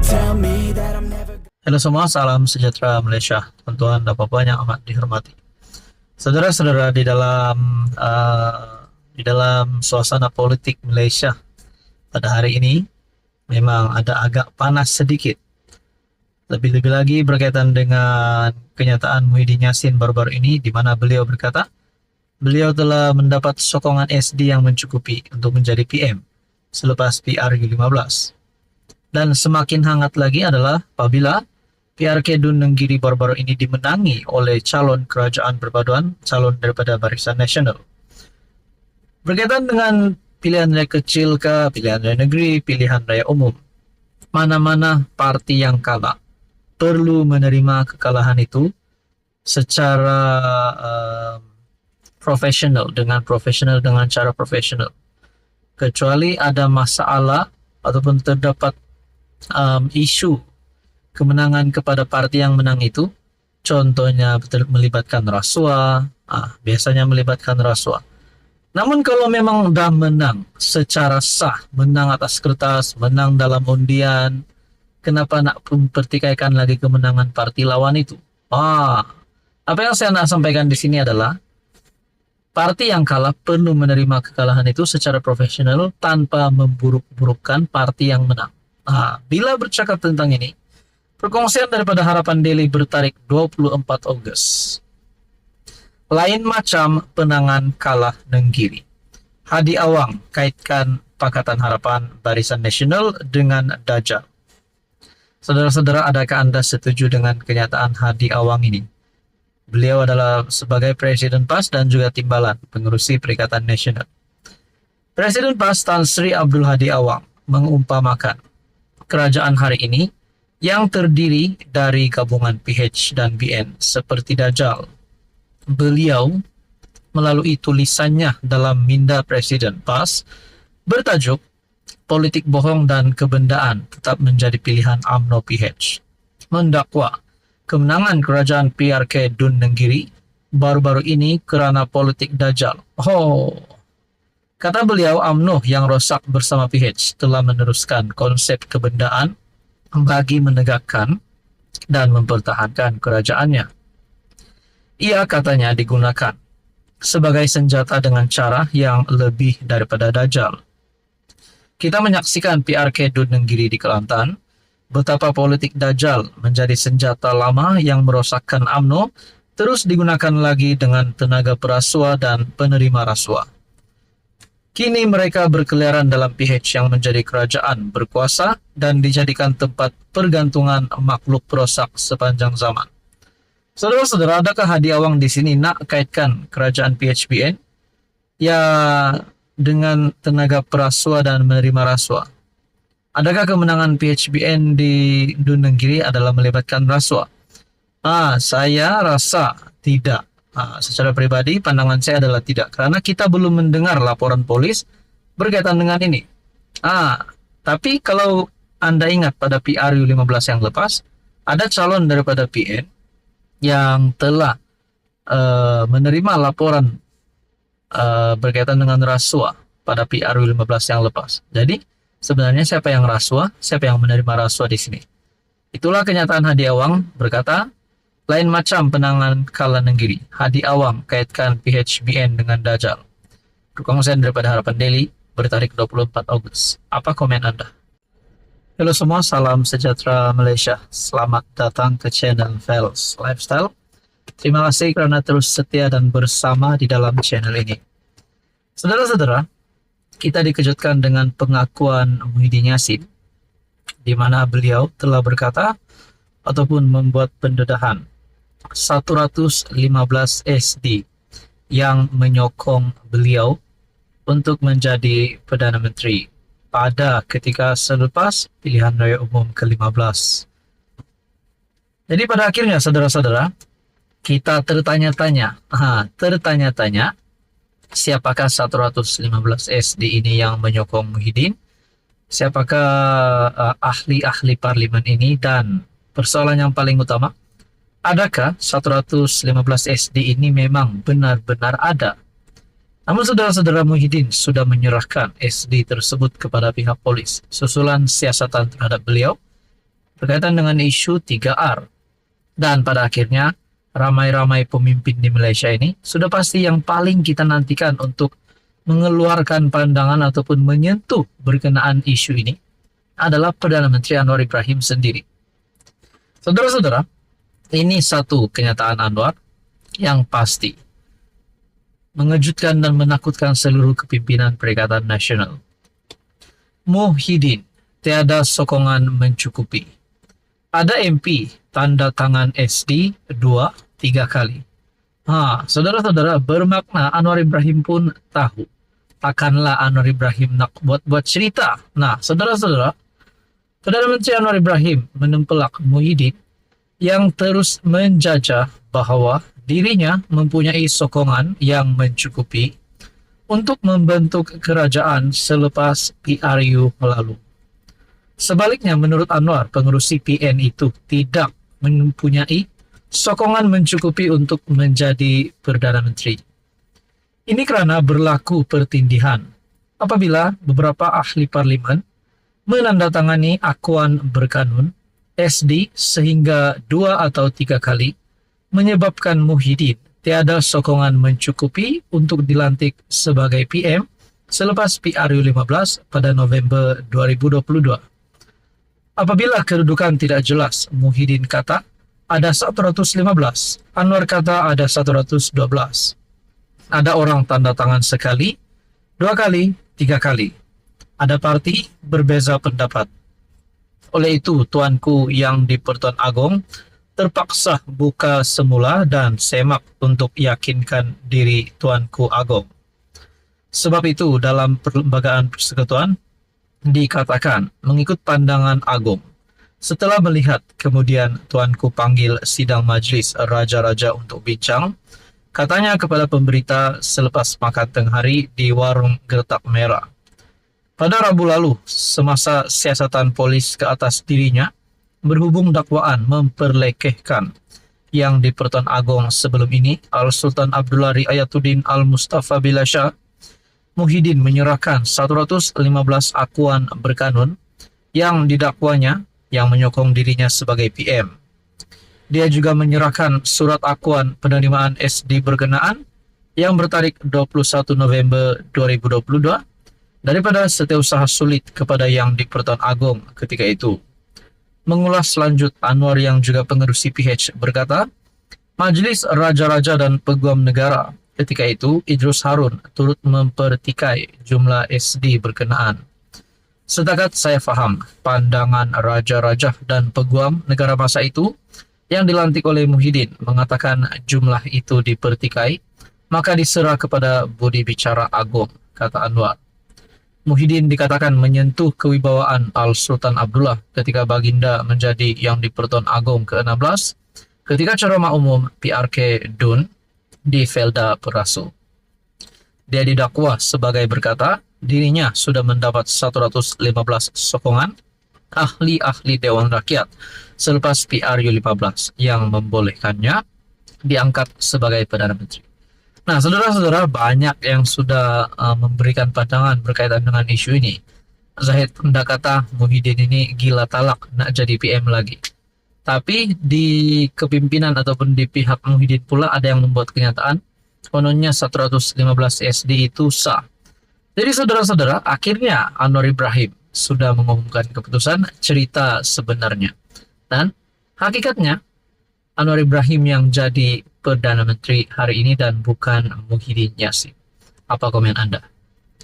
tell me that I'm never. Halo semua, salam sejahtera Malaysia. Tuan-tuan dan puan-puan yang amat dihormati. Saudara-saudara, di dalam suasana politik Malaysia pada hari ini memang ada agak panas sedikit. Lebih-lebih lagi berkaitan dengan kenyataan Muhyiddin Yassin baru-baru ini, di mana beliau berkata beliau telah mendapat sokongan SD yang mencukupi untuk menjadi PM selepas PRU15. Dan semakin hangat lagi adalah apabila PRK Dun Nenggiri baru-baru ini dimenangi oleh calon kerajaan perpaduan, calon daripada Barisan Nasional. Berkaitan dengan pilihan raya kecil ke, pilihan raya negeri, pilihan raya umum, mana-mana parti yang kalah perlu menerima kekalahan itu secara profesional, dengan cara profesional. Kecuali ada masalah ataupun terdapat isu kemenangan kepada parti yang menang itu, contohnya melibatkan rasuah, biasanya melibatkan rasuah. Namun kalau memang dah menang secara sah, menang atas kertas, menang dalam undian, kenapa nak mempertikaikan lagi kemenangan parti lawan itu? Apa yang saya nak sampaikan di sini adalah parti yang kalah perlu menerima kekalahan itu secara profesional tanpa memburuk-burukkan parti yang menang. Bila bercakap tentang ini, perkongsian daripada Harapan Daily bertarik 24 Ogos. Lain macam penangan kalah Nenggiri. Hadi Awang kaitkan Pakatan Harapan Barisan Nasional dengan Dajjal. Saudara-saudara, adakah Anda setuju dengan kenyataan Hadi Awang ini? Beliau adalah sebagai Presiden PAS dan juga timbalan pengurusi Perikatan Nasional. Presiden PAS Tan Sri Abdul Hadi Awang mengumpamakan kerajaan hari ini yang terdiri dari gabungan PH dan BN seperti Dajjal. Beliau melalui tulisannya dalam Minda Presiden PAS bertajuk Politik Bohong dan Kebendaan Tetap Menjadi Pilihan UMNO PH, mendakwa kemenangan kerajaan PRK Dun Nenggiri baru-baru ini kerana politik Dajjal. Kata beliau, UMNO yang rosak bersama PH telah meneruskan konsep kebendaan bagi menegakkan dan mempertahankan kerajaannya. Ia katanya digunakan sebagai senjata dengan cara yang lebih daripada Dajjal. Kita menyaksikan PRK Dun Nenggiri di Kelantan, betapa politik Dajjal menjadi senjata lama yang merosakkan UMNO terus digunakan lagi dengan tenaga perasuah dan penerima rasuah. Kini mereka berkeliaran dalam PH yang menjadi kerajaan berkuasa dan dijadikan tempat pergantungan makhluk perosak sepanjang zaman. Saudara-saudara, adakah Hadi Awang di sini nak kaitkan kerajaan PHBN ya dengan tenaga perasuah dan menerima rasuah? Adakah kemenangan PHBN di Dun Nenggiri adalah melibatkan rasuah? Saya rasa tidak. Secara pribadi, pandangan saya adalah tidak, karena kita belum mendengar laporan polis berkaitan dengan ini. Tapi kalau Anda ingat pada PRU15 yang lepas, ada calon daripada PN yang telah menerima laporan berkaitan dengan rasuah pada PRU15 yang lepas. Jadi, sebenarnya siapa yang rasuah, siapa yang menerima rasuah di sini? Itulah kenyataan Hadi Awang berkata, lain macam penangan kalah Nenggiri. Hadi Awang kaitkan PHBN dengan Dajjal. Perkongsian daripada Harapan Daily bertarik 24 Ogos. Apa komen Anda? Halo semua, salam sejahtera Malaysia. Selamat datang ke channel Fels Lifestyle. Terima kasih kerana terus setia dan bersama di dalam channel ini. Saudara-saudara, kita dikejutkan dengan pengakuan Muhyiddin Yassin, di mana beliau telah berkata ataupun membuat pendedahan 115 SD yang menyokong beliau untuk menjadi Perdana Menteri pada ketika selepas pilihan raya umum ke-15. Jadi pada akhirnya, saudara-saudara, kita tertanya-tanya, siapakah 115 SD ini yang menyokong Muhyiddin? Siapakah ahli-ahli parlimen ini? Dan persoalan yang paling utama, adakah 115 SD ini memang benar-benar ada? Namun saudara-saudara, Muhyiddin sudah menyerahkan SD tersebut kepada pihak polis susulan siasatan terhadap beliau berkaitan dengan isu 3R. Dan pada akhirnya, ramai-ramai pemimpin di Malaysia ini sudah pasti yang paling kita nantikan untuk mengeluarkan pandangan ataupun menyentuh berkenaan isu ini adalah Perdana Menteri Anwar Ibrahim sendiri. Saudara-saudara, ini satu kenyataan Anwar yang pasti mengejutkan dan menakutkan seluruh kepimpinan Perikatan Nasional. Muhyiddin, tiada sokongan mencukupi. Ada MP tanda tangan SD 2-3 kali. Saudara-saudara, bermakna Anwar Ibrahim pun tahu. Takkanlah Anwar Ibrahim nak buat-buat cerita. Nah, saudara-saudara, Perdana Menteri Anwar Ibrahim menempelak Muhyiddin yang terus menjajah bahwa dirinya mempunyai sokongan yang mencukupi untuk membentuk kerajaan selepas PRU lalu. Sebaliknya, menurut Anwar, pengurus CPN itu tidak mempunyai sokongan mencukupi untuk menjadi Perdana Menteri. Ini karena berlaku pertindihan apabila beberapa ahli parlimen menandatangani akuan berkanun SD sehingga 2 atau 3 kali, menyebabkan Muhyiddin tiada sokongan mencukupi untuk dilantik sebagai PM selepas PRU 15 pada November 2022. Apabila kedudukan tidak jelas, Muhyiddin kata ada 115, Anwar kata ada 112. Ada orang tanda tangan sekali, 2 kali, 3 kali. Ada parti berbeza pendapat. Oleh itu, tuanku yang di Pertuan Agong terpaksa buka semula dan semak untuk yakinkan diri Tuanku Agong. Sebab itu, dalam perlembagaan persekutuan dikatakan mengikut pandangan Agong. Setelah melihat, kemudian Tuanku panggil sidang majlis raja-raja untuk bincang. Katanya kepada pemberita selepas makan tengah hari di warung Gertak Merah. Pada Rabu lalu, semasa siasatan polis ke atas dirinya, berhubung dakwaan memperlekehkan yang di Pertuan Agong sebelum ini, Al-Sultan Abdullah Riayatuddin Al-Mustafa Billah Shah, Muhyiddin menyerahkan 115 akuan berkanun yang didakwanya yang menyokong dirinya sebagai PM. Dia juga menyerahkan surat akuan penerimaan SD berkenaan yang bertarik 21 November 2022 daripada Setiausaha Sulit kepada yang di Pertuan Agong ketika itu. Mengulas lanjut, Anwar yang juga pengurus CPH berkata, Majlis Raja-Raja dan Peguam Negara ketika itu Idrus Harun turut mempertikai jumlah SD berkenaan. Setakat saya faham, pandangan Raja-Raja dan Peguam Negara masa itu yang dilantik oleh Muhyiddin mengatakan jumlah itu dipertikai, maka diserah kepada Budi Bicara Agong, kata Anwar. Muhyiddin dikatakan menyentuh kewibawaan Al-Sultan Abdullah ketika baginda menjadi yang di Pertuan Agong ke-16 ketika ceramah umum PRK Dun di Felda Perasu. Dia didakwa sebagai berkata dirinya sudah mendapat 115 sokongan ahli-ahli Dewan Rakyat selepas PRU 15 yang membolehkannya diangkat sebagai Perdana Menteri. Nah, saudara-saudara, banyak yang sudah memberikan pandangan berkaitan dengan isu ini. Zahid hendak kata Muhyiddin ini gila talak nak jadi PM lagi. Tapi di kepimpinan ataupun di pihak Muhyiddin pula ada yang membuat kenyataan kononnya 115 SD itu sah. Jadi saudara-saudara, akhirnya Anwar Ibrahim sudah mengumumkan keputusan cerita sebenarnya. Dan hakikatnya Anwar Ibrahim yang jadi Perdana Menteri hari ini dan bukan Muhyiddin Yassin. Apa komen Anda?